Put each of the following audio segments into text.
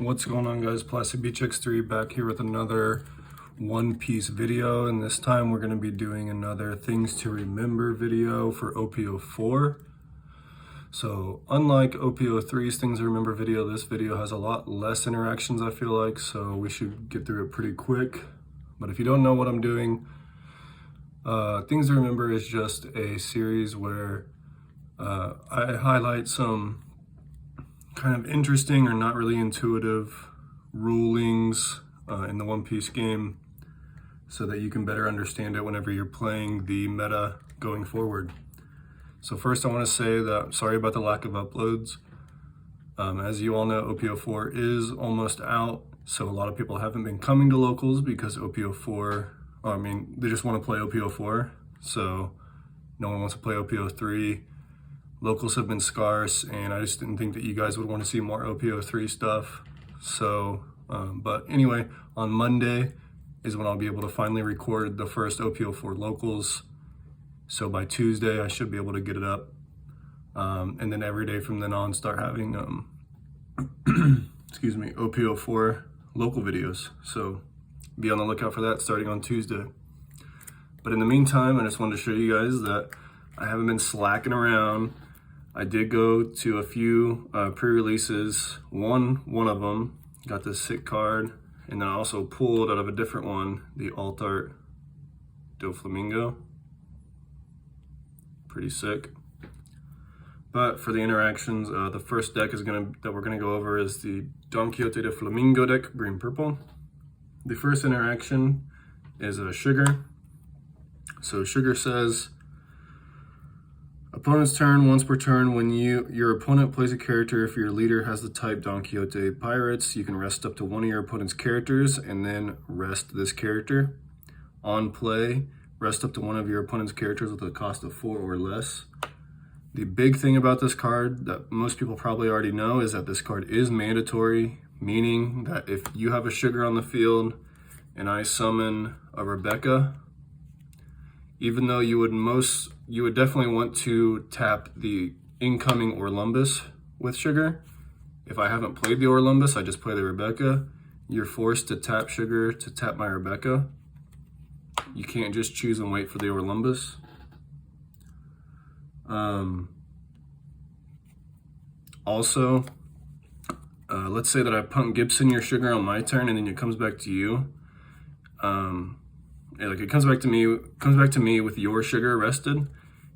What's going on, guys? Plastic Beach X3 back here with another One Piece video, and this time we're going to be doing another Things to Remember video for OP-04. So unlike OP-03's Things to Remember video, this video has a lot less interactions, I feel like, so we should get through it pretty quick. But if you don't know what I'm doing, Things to Remember is just a series where I highlight some kind of interesting or not really intuitive rulings in the One Piece game so that you can better understand it whenever you're playing the meta going forward. So first I want to say that sorry about the lack of uploads. As you all know, OP-04 is almost out, so a lot of people haven't been coming to locals because OP-04, they just want to play OP-04, so no one wants to play OP-03. Locals have been scarce, and I just didn't think that you guys would want to see more OP-03 stuff. So, but anyway, on Monday is when I'll be able to finally record the first OP-04 locals. So by Tuesday, I should be able to get it up. And then every day from then on, start having, OP-04 local videos. So be on the lookout for that starting on Tuesday. But in the meantime, I just wanted to show you guys that I haven't been slacking around. I did go to a few pre-releases. One of them got this sick card, and then I also pulled out of a different one the Quixote De Flamingo. Pretty sick. But for the interactions, the first deck that we're gonna go over is the Quixote De Flamingo deck, green purple. The first interaction is a Sugar. So Sugar says, opponent's turn, once per turn, when your opponent plays a character, if your leader has the type Don Quixote Pirates, you can rest up to one of your opponent's characters and then rest this character. On play, rest up to one of your opponent's characters with a cost of 4 or less. The big thing about this card that most people probably already know is that this card is mandatory, meaning that if you have a Sugar on the field and I summon a Rebecca, even though you would definitely want to tap the incoming Orlumbus with Sugar. If I haven't played the Orlumbus, I just play the Rebecca. You're forced to tap Sugar to tap my Rebecca. You can't just choose and wait for the Orlumbus. Also, let's say that I punt Gibson your Sugar on my turn, and then it comes back to you. It comes back to me with your Sugar rested,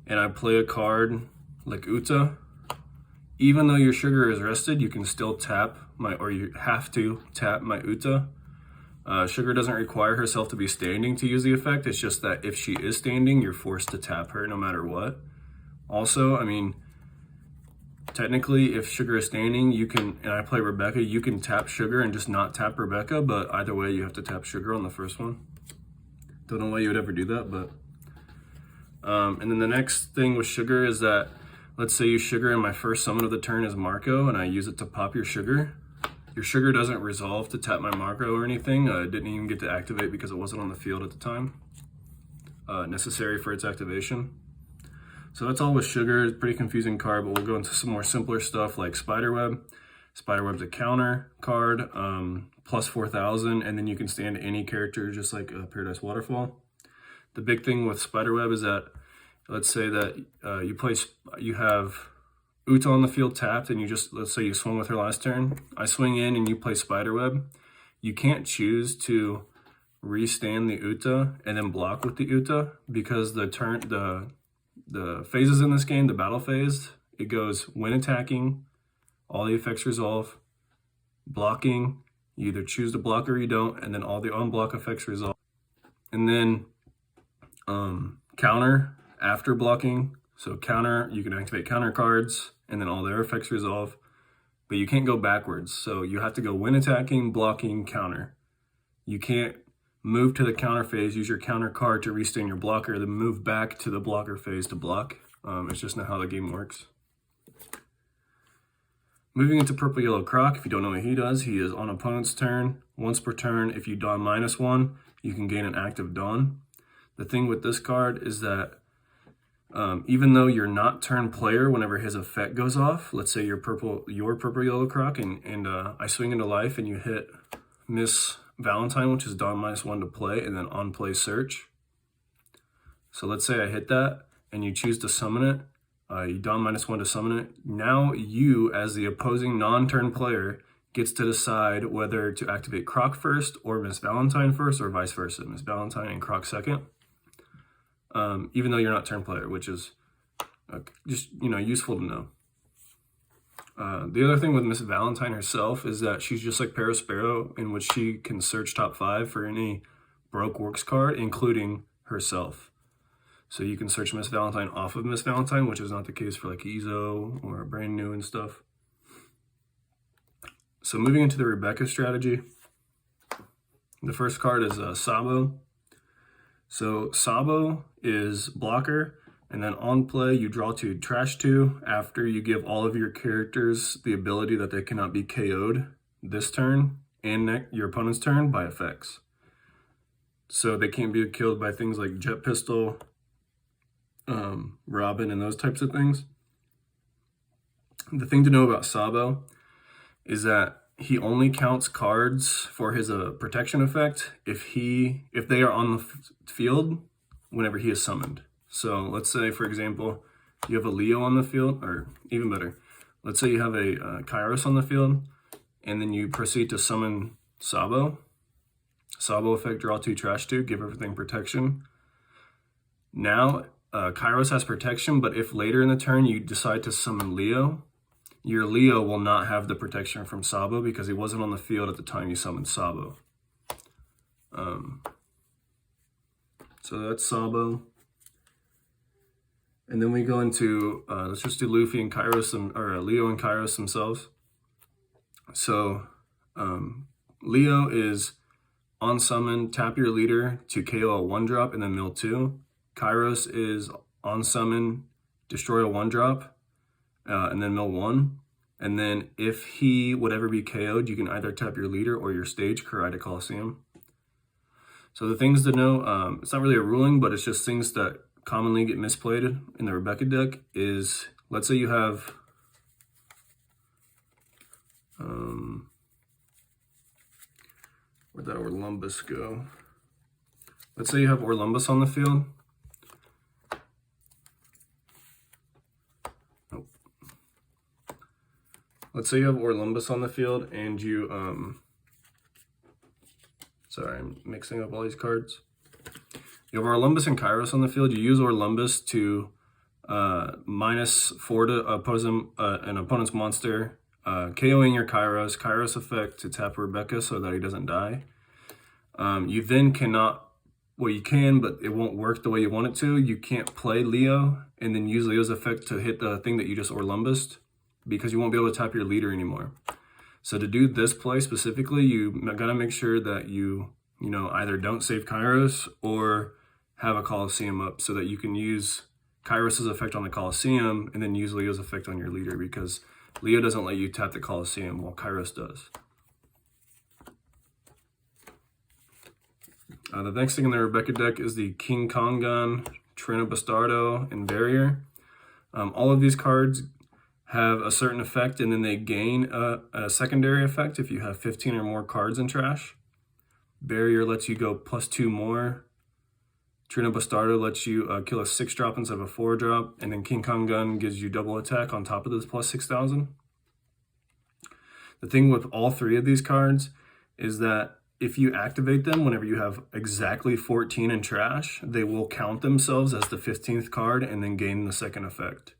and I play a card like Uta. Even though your Sugar is rested, you can still you have to tap my Uta. Sugar doesn't require herself to be standing to use the effect. It's just that if she is standing, you're forced to tap her no matter what. Also, technically, if Sugar is standing, and I play Rebecca, you can tap Sugar and just not tap Rebecca, but either way, you have to tap Sugar on the first one. Don't know why you would ever do that, but... and then the next thing with Sugar is that, let's say you Sugar and my first summon of the turn is Marco, and I use it to pop your Sugar. Your Sugar doesn't resolve to tap my Marco or anything. It didn't even get to activate because it wasn't on the field at the time. Necessary for its activation. So that's all with Sugar. It's a pretty confusing card, but we'll go into some more simpler stuff like Spiderweb. Spiderweb's a counter card, plus 4,000, and then you can stand any character just like Paradise Waterfall. The big thing with Spiderweb is that, let's say that you have Uta on the field tapped, and let's say you swung with her last turn. I swing in and you play Spiderweb. You can't choose to restand the Uta and then block with the Uta because the phases in this game, the battle phase, it goes when attacking, all the effects resolve, blocking, you either choose to block or you don't, and then all the unblock effects resolve. And then counter after blocking. So counter, you can activate counter cards, and then all their effects resolve, but you can't go backwards. So you have to go when attacking, blocking, counter. You can't move to the counter phase, use your counter card to restand your blocker, then move back to the blocker phase to block. It's just not how the game works. Moving into Purple Yellow Croc, if you don't know what he does, he is on opponent's turn. Once per turn, if you Dawn -1, you can gain an active Dawn. The thing with this card is that Even though you're not turn player, whenever his effect goes off, let's say you're purple yellow croc, and I swing into life and you hit Miss Valentine, which is Dawn -1 to play, and then on play search. So let's say I hit that and you choose to summon it, you Dawn -1 to summon it. Now you, as the opposing non-turn player, gets to decide whether to activate Croc first or Miss Valentine first, or vice versa, Miss Valentine and Croc second. Even though you're not turn player, which is just, useful to know. The other thing with Miss Valentine herself is that she's just like Sparrow, in which she can search top 5 for any broke works card, including herself. So you can search Miss Valentine off of Miss Valentine, which is not the case for like EShow or brand new and stuff. So moving into the Rebecca strategy, the first card is Sabo. So Sabo is blocker, and then on play you draw 2, trash 2 after you give all of your characters the ability that they cannot be KO'd this turn and your opponent's turn by effects. So they can't be killed by things like Jet Pistol, Robin, and those types of things. The thing to know about Sabo is that he only counts cards for his protection effect if they are on the field whenever he is summoned. So let's say, for example, you have a Leo on the field, or even better, let's say you have a Kairos on the field, and then you proceed to summon Sabo. Sabo effect, draw 2, trash 2, give everything protection. Now, Kairos has protection, but if later in the turn you decide to summon Leo, your Leo will not have the protection from Sabo because he wasn't on the field at the time you summoned Sabo. So that's Sabo. And then we go into, let's just do Luffy and Kairos, or Leo and Kairos themselves. So Leo is on summon, tap your leader to KO a 1-drop and then mill 2. Kairos is on summon, destroy a 1-drop, and then mill 1. And then if he would ever be KO'd, you can either tap your leader or your stage, Quixote Coliseum. So the things to know, it's not really a ruling, but it's just things that commonly get misplayed in the Rebecca deck is, let's say you have, where'd that Orlumbus go? Let's say you have Orlumbus on the field. Let's say you have Orlumbus on the field and you, sorry, I'm mixing up all these cards. You have Orlumbus and Kairos on the field. You use Orlumbus to -4 to oppose an opponent's monster, KOing your Kairos. Kairos effect to tap Rebecca so that he doesn't die. You then cannot, well, you can, but it won't work the way you want it to. You can't play Leo and then use Leo's effect to hit the thing that you just Orlumbused, because you won't be able to tap your leader anymore. So to do this play specifically, you gotta make sure that you either don't save Kairos or have a Coliseum up so that you can use Kairos' effect on the Coliseum and then use Leo's effect on your leader, because Leo doesn't let you tap the Coliseum while Kairos does. The next thing in the Rebecca deck is the King Kong Gun, Trina Bastardo, and Barrier. All of these cards have a certain effect, and then they gain a secondary effect if you have 15 or more cards in trash. Barrier lets you go +2 more. Trina Bastardo lets you kill a 6-drop instead of a 4-drop, and then King Kong Gun gives you double attack on top of this +6,000. The thing with all 3 of these cards is that if you activate them whenever you have exactly 14 in trash, they will count themselves as the 15th card and then gain the second effect.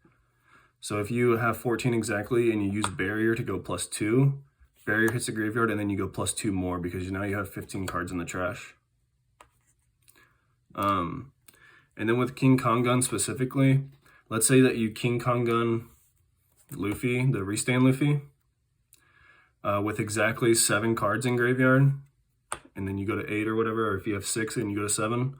So if you have 14 exactly and you use Barrier to go +2, Barrier hits the graveyard and then you go +2 more because now you have 15 cards in the trash. And then with King Kong Gun specifically, let's say that you King Kong Gun Luffy, the Restand Luffy, with exactly 7 cards in graveyard, and then you go to 8 or whatever, or if you have 6 and you go to 7,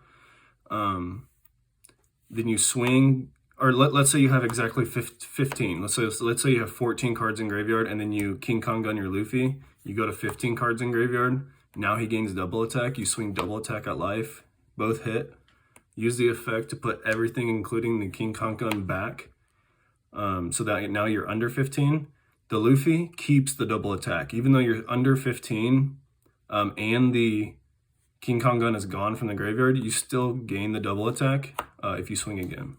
then you swing. Or let's say you have exactly 15. Let's say you have 14 cards in graveyard, and then you King Kong Gun your Luffy. You go to 15 cards in graveyard. Now he gains double attack. You swing double attack at life. Both hit. use the effect to put everything, including the King Kong gun, back, so that now you're under 15. The Luffy keeps the double attack. Even though you're under 15 and the King Kong gun is gone from the graveyard, you still gain the double attack if you swing again.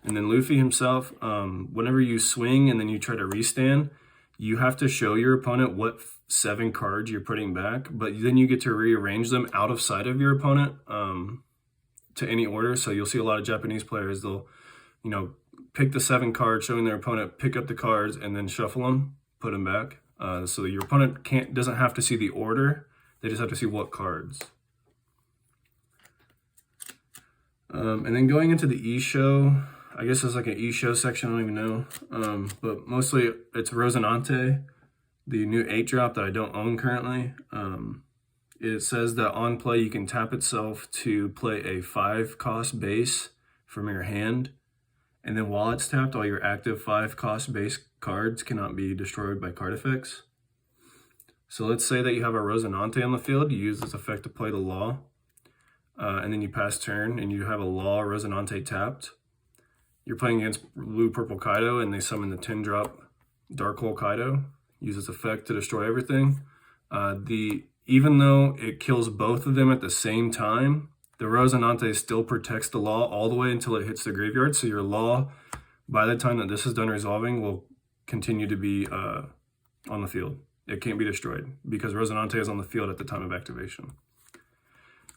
And then Luffy himself, whenever you swing and then you try to restand, you have to show your opponent what 7 cards you're putting back, but then you get to rearrange them out of sight of your opponent to any order. So you'll see a lot of Japanese players, they'll, you know, pick the 7 cards, showing their opponent, pick up the cards, and then shuffle them, put them back. So your opponent doesn't have to see the order, they just have to see what cards. And then going into the EShow, I guess it's like an EShow section, I don't even know. But mostly it's Rosinante, the new 8-drop that I don't own currently. It says that on play you can tap itself to play a 5-cost base from your hand. And then while it's tapped, all your active 5-cost base cards cannot be destroyed by card effects. So let's say that you have a Rosinante on the field, you use this effect to play the Law. And then you pass turn and you have a Law Rosinante tapped. You're playing against Blue Purple Kaido and they summon the 10-drop Dark Hole Kaido. Use this effect to destroy everything. Even though it kills both of them at the same time, the Rosinante still protects the Law all the way until it hits the graveyard. So your Law, by the time that this is done resolving, will continue to be on the field. It can't be destroyed because Rosinante is on the field at the time of activation.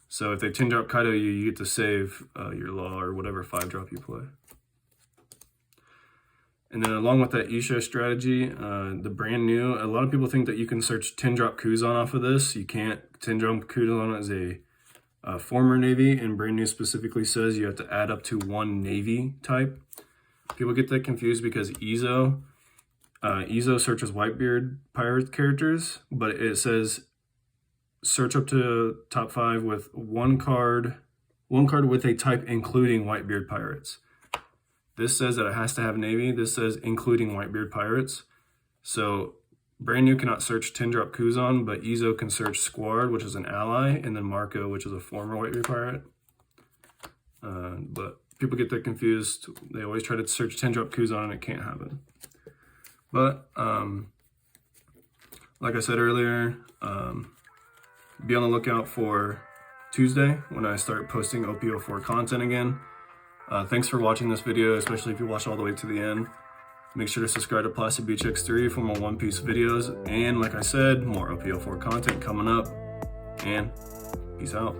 So if they 10-drop Kaido you get to save your Law or whatever 5-drop you play. And then along with that EShow strategy, the brand new, a lot of people think that you can search 10-drop Kuzan off of this. You can't. 10-drop Kuzan is a former Navy, and brand new specifically says you have to add up to 1 Navy type. People get that confused because EShow searches Whitebeard pirate characters, but it says search up to top 5 with one card with a type including Whitebeard pirates. This says that it has to have Navy. This says including Whitebeard pirates. So brand new cannot search 10-drop Kuzan, but EShow can search Squad, which is an ally, and then Marco, which is a former Whitebeard pirate. But people get that confused. They always try to search 10-drop Kuzan and it can't happen. But like I said earlier, be on the lookout for Tuesday when I start posting OP-04 content again. Thanks for watching this video, especially if you watched all the way to the end. Make sure to subscribe to Plastic Beach X3 for more One Piece videos. And like I said, more OP-04 content coming up. And peace out.